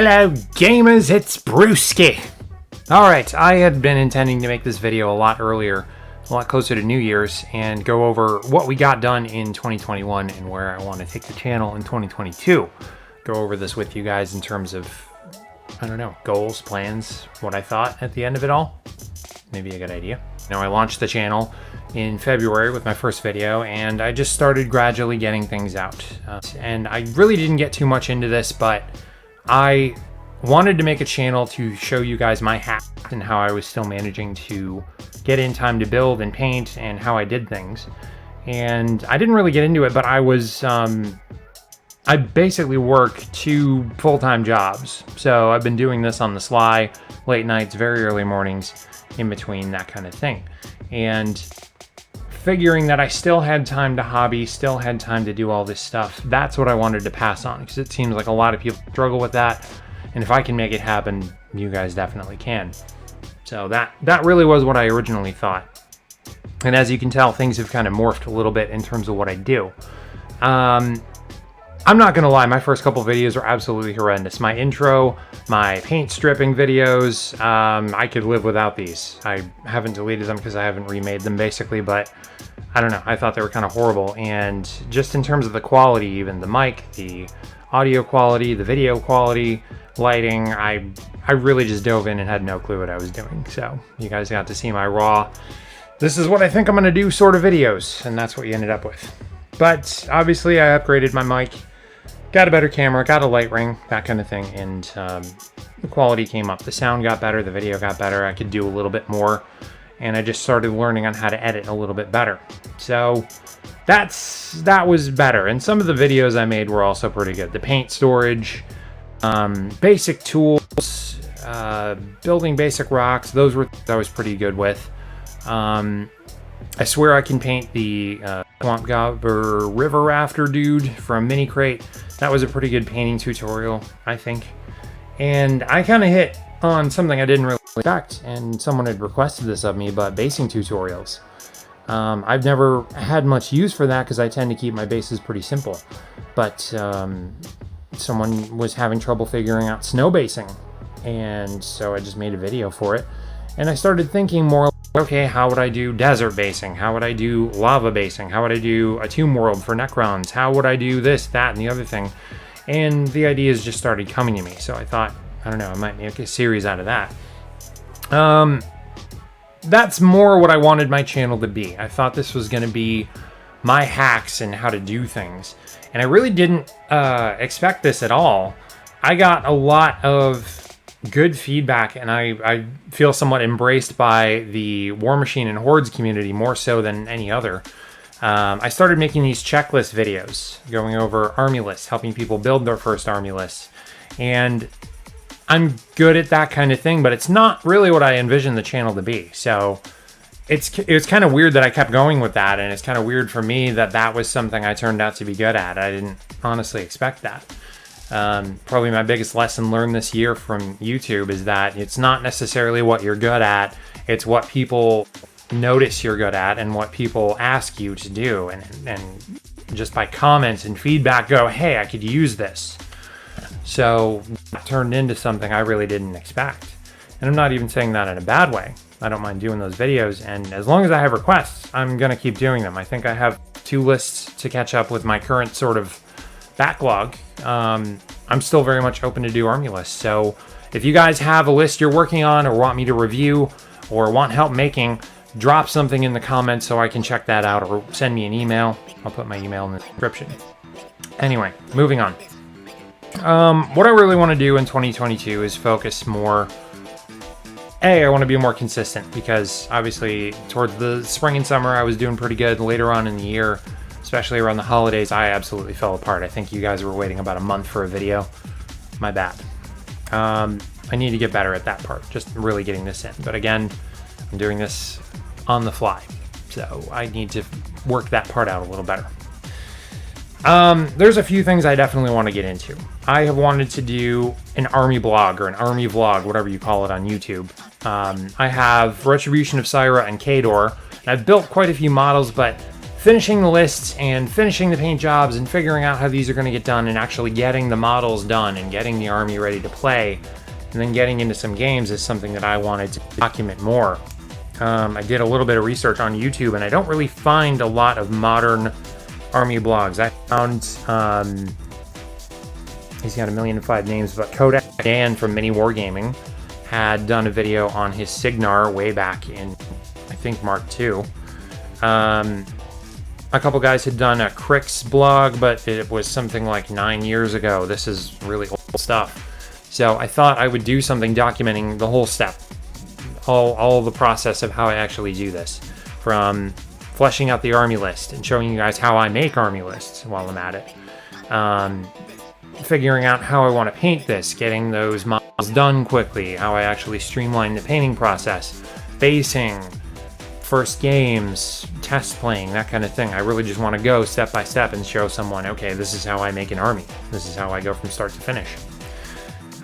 Hello gamers, it's Bruski! Alright, I had been intending to make this video a lot earlier, a lot closer to New Year's, and go over what we got done in 2021 and where I want to take the channel in 2022. Go over this with you guys in terms of, I don't know, goals, plans, what I thought at the end of it all. Maybe a good idea. Now, I launched the channel in February with my first video, and I just started gradually getting things out. And I really didn't get too much into this, but I wanted to make a channel to show you guys my hacks and how I was still managing to get in time to build and paint and how I did things. And I didn't really get into it, but I was, I basically work 2 full-time jobs. So I've been doing this on the sly, late nights, very early mornings, in between, that kind of thing. And figuring that I still had time to hobby, still had time to do all this stuff, that's what I wanted to pass on, because it seems like a lot of people struggle with that. And if I can make it happen, you guys definitely can. So that really was what I originally thought. And as you can tell, things have kind of morphed a little bit in terms of what I do. I'm not gonna lie, my first couple videos were absolutely horrendous. My intro, my paint stripping videos, I could live without these. I haven't deleted them because I haven't remade them basically, but I don't know, I thought they were kind of horrible. And just in terms of the quality, even the mic, the audio quality, the video quality, lighting, I really just dove in and had no clue what I was doing. So you guys got to see my raw, this is what I think I'm gonna do sort of videos, and that's what you ended up with. But obviously I upgraded my mic, got a better camera, got a light ring, that kind of thing, and the quality came up. The sound got better, the video got better, I could do a little bit more, and I just started learning on how to edit a little bit better. So that was better, and some of the videos I made were also pretty good. The paint storage, basic tools, building basic rocks, those were I was pretty good with. I swear I can paint the Swamp Gobber River Rafter dude from Mini Crate. That was a pretty good painting tutorial, I think. And I kind of hit on something I didn't really expect, and someone had requested this of me, but basing tutorials. I've never had much use for that because I tend to keep my bases pretty simple. But someone was having trouble figuring out snow basing, and so I just made a video for it. And I started thinking more, okay, how would I do desert basing? How would I do lava basing? How would I do a tomb world for Necrons? How would I do this, that, and the other thing? And the ideas just started coming to me. So I thought, I don't know, I might make a series out of that. That's more what I wanted my channel to be. I thought this was going to be my hacks and how to do things. And I really didn't expect this at all. I got a lot of good feedback, and I feel somewhat embraced by the War Machine and Hordes community more so than any other. I started making these checklist videos, going over army lists, helping people build their first army lists. And I'm good at that kind of thing, but it's not really what I envisioned the channel to be. So it's kind of weird that I kept going with that, and it's kind of weird for me that that was something I turned out to be good at. I didn't honestly expect that. Probably my biggest lesson learned this year from YouTube is that it's not necessarily what you're good at, it's what people notice you're good at and what people ask you to do, and just by comments and feedback go, hey, I could use this. So that turned into something I really didn't expect. And I'm not even saying that in a bad way. I don't mind doing those videos, and as long as I have requests, I'm gonna keep doing them. I think I have 2 lists to catch up with my current sort of backlog. I'm still very much open to do army lists. So if you guys have a list you're working on or want me to review or want help making, drop something in the comments so I can check that out, or send me an email. I'll put my email in the description. Anyway, moving on. What I really want to do in 2022 is focus more. I want to be more consistent, because obviously towards the spring and summer I was doing pretty good. Later on in the year, especially around the holidays, I absolutely fell apart. I think you guys were waiting about a month for a video. My bad. I need to get better at that part, just really getting this in. But again, I'm doing this on the fly, so I need to work that part out a little better. There's a few things I definitely want to get into. I have wanted to do an army blog or an army vlog, whatever you call it, on YouTube. I have Retribution of Syra and Kador, and I've built quite a few models, but finishing the lists and finishing the paint jobs and figuring out how these are going to get done and actually getting the models done and getting the army ready to play and then getting into some games is something that I wanted to document more. I did a little bit of research on YouTube, and I don't really find a lot of modern army blogs. I found, he's got 1,000,005 names, but Kodak Dan from Mini Wargaming had done a video on his Signar way back in, I think, Mark II. A couple guys had done a Crix blog, but it was something like 9 years ago. This is really old stuff. So I thought I would do something documenting the whole step. All the process of how I actually do this, from fleshing out the army list and showing you guys how I make army lists while I'm at it, figuring out how I want to paint this, getting those models done quickly, how I actually streamline the painting process, basing, first games, test playing, that kind of thing. I really just want to go step by step and show someone, okay, this is how I make an army. This is how I go from start to finish.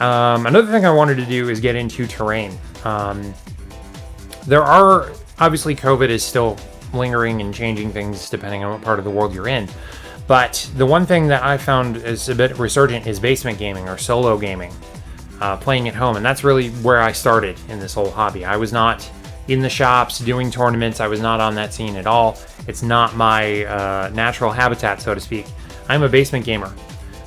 Another thing I wanted to do is get into terrain. There are, obviously COVID is still lingering and changing things depending on what part of the world you're in. But the one thing that I found is a bit resurgent is basement gaming or solo gaming, playing at home. And that's really where I started in this whole hobby. I was not in the shops doing tournaments. I was not on that scene at all. It's not my natural habitat, so to speak. I'm a basement gamer.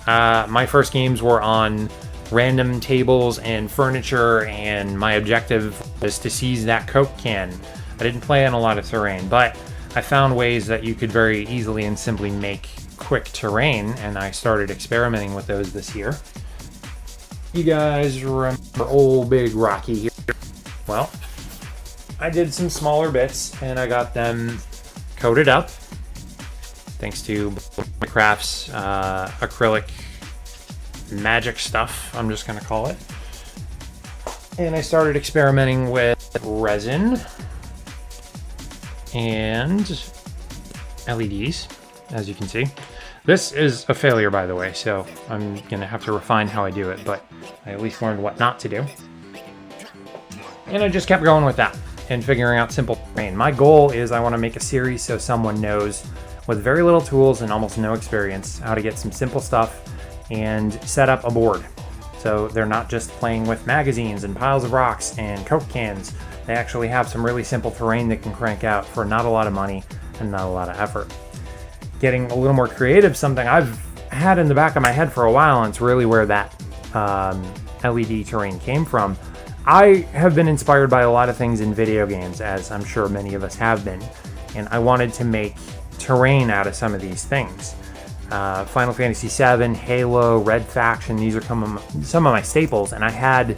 My first games were on random tables and furniture, and my objective was to seize that Coke can. I didn't play on a lot of terrain, but I found ways that you could very easily and simply make quick terrain, and I started experimenting with those this year. You guys remember old Big Rocky here? Well, I did some smaller bits, and I got them coated up, thanks to Crafts acrylic magic stuff, I'm just going to call it. And I started experimenting with resin and LEDs, as you can see. This is a failure, by the way, so I'm going to have to refine how I do it, but I at least learned what not to do. And I just kept going with that and figuring out simple terrain. My goal is I want to make a series so someone knows with very little tools and almost no experience how to get some simple stuff and set up a board. So they're not just playing with magazines and piles of rocks and Coke cans. They actually have some really simple terrain that can crank out for not a lot of money and not a lot of effort. Getting a little more creative, something I've had in the back of my head for a while, and it's really where that LED terrain came from. I have been inspired by a lot of things in video games, as I'm sure many of us have been, and I wanted to make terrain out of some of these things. Final Fantasy VII, Halo, Red Faction, these are some of my staples, and I had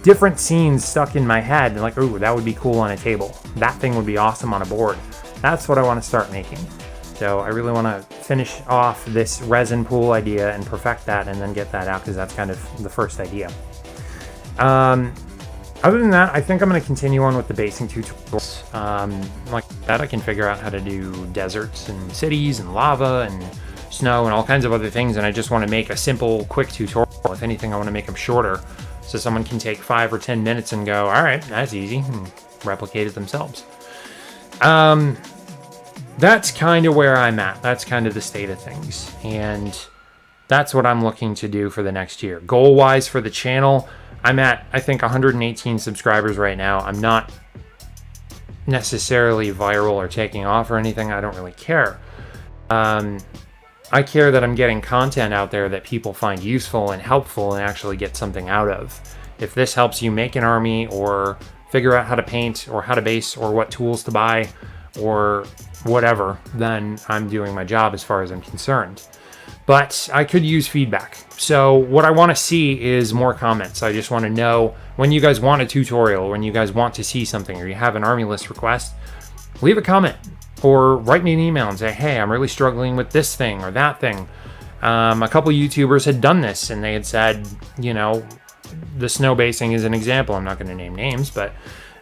different scenes stuck in my head, and like, ooh, that would be cool on a table. That thing would be awesome on a board. That's what I want to start making. So I really want to finish off this resin pool idea and perfect that and then get that out, because that's kind of the first idea. Other than that, I think I'm going to continue on with the basing tutorials. Like that, I can figure out how to do deserts and cities and lava and snow and all kinds of other things, and I just want to make a simple, quick tutorial. If anything, I want to make them shorter so someone can take 5 or 10 minutes and go, all right, that's easy, and replicate it themselves. That's kind of where I'm at. That's kind of the state of things, and that's what I'm looking to do for the next year. Goal-wise for the channel, I'm at, I think, 118 subscribers right now. I'm not necessarily viral or taking off or anything. I don't really care. I care that I'm getting content out there that people find useful and helpful and actually get something out of. If this helps you make an army or figure out how to paint or how to base or what tools to buy or whatever, then I'm doing my job as far as I'm concerned. But I could use feedback. So what I want to see is more comments. I just want to know when you guys want a tutorial, when you guys want to see something, or you have an army list request, leave a comment or write me an email and say, hey, I'm really struggling with this thing or that thing. A couple YouTubers had done this, and they had said, you know, the snow basing is an example. I'm not going to name names, but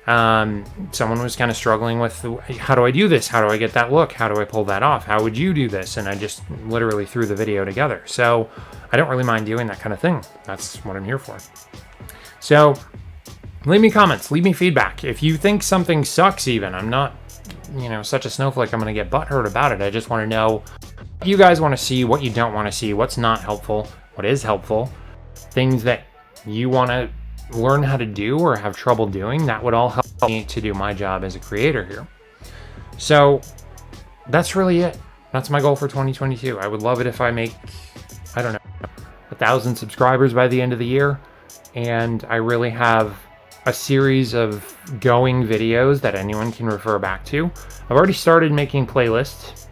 someone was kind of struggling with, how do I do this? How do I get that look? How do I pull that off? How would you do this? And I just literally threw the video together. So I don't really mind doing that kind of thing. That's what I'm here for. So leave me comments, leave me feedback. If you think something sucks even, I'm not you know, such a snowflake, I'm going to get butthurt about it. I just want to know what you guys want to see, what you don't want to see, what's not helpful, what is helpful, things that you want to learn how to do or have trouble doing. That would all help me to do my job as a creator here. So that's really it. That's my goal for 2022. I would love it if I make, I don't know, 1,000 subscribers by the end of the year, and I really have a series of going videos that anyone can refer back to. I've already started making playlists.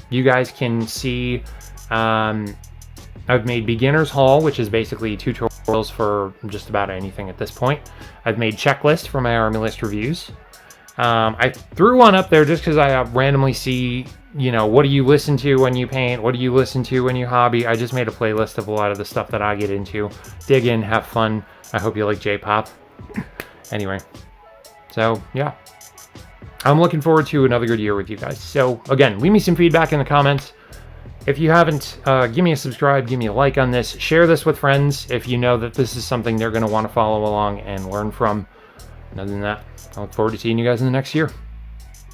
You guys can see, I've made Beginner's Haul, which is basically tutorials for just about anything at this point. I've made checklists for my army list reviews. I threw one up there just because I randomly see, you know, what do you listen to when you paint? What do you listen to when you hobby? I just made a playlist of a lot of the stuff that I get into. Dig in, have fun. I hope you like J-pop. Anyway, so yeah, I'm looking forward to another good year with you guys. So again, leave me some feedback in the comments. If you haven't, give me a subscribe, give me a like on this, share this with friends if you know that this is something they're going to want to follow along and learn from. And other than that, I look forward to seeing you guys in the next year.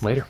Later.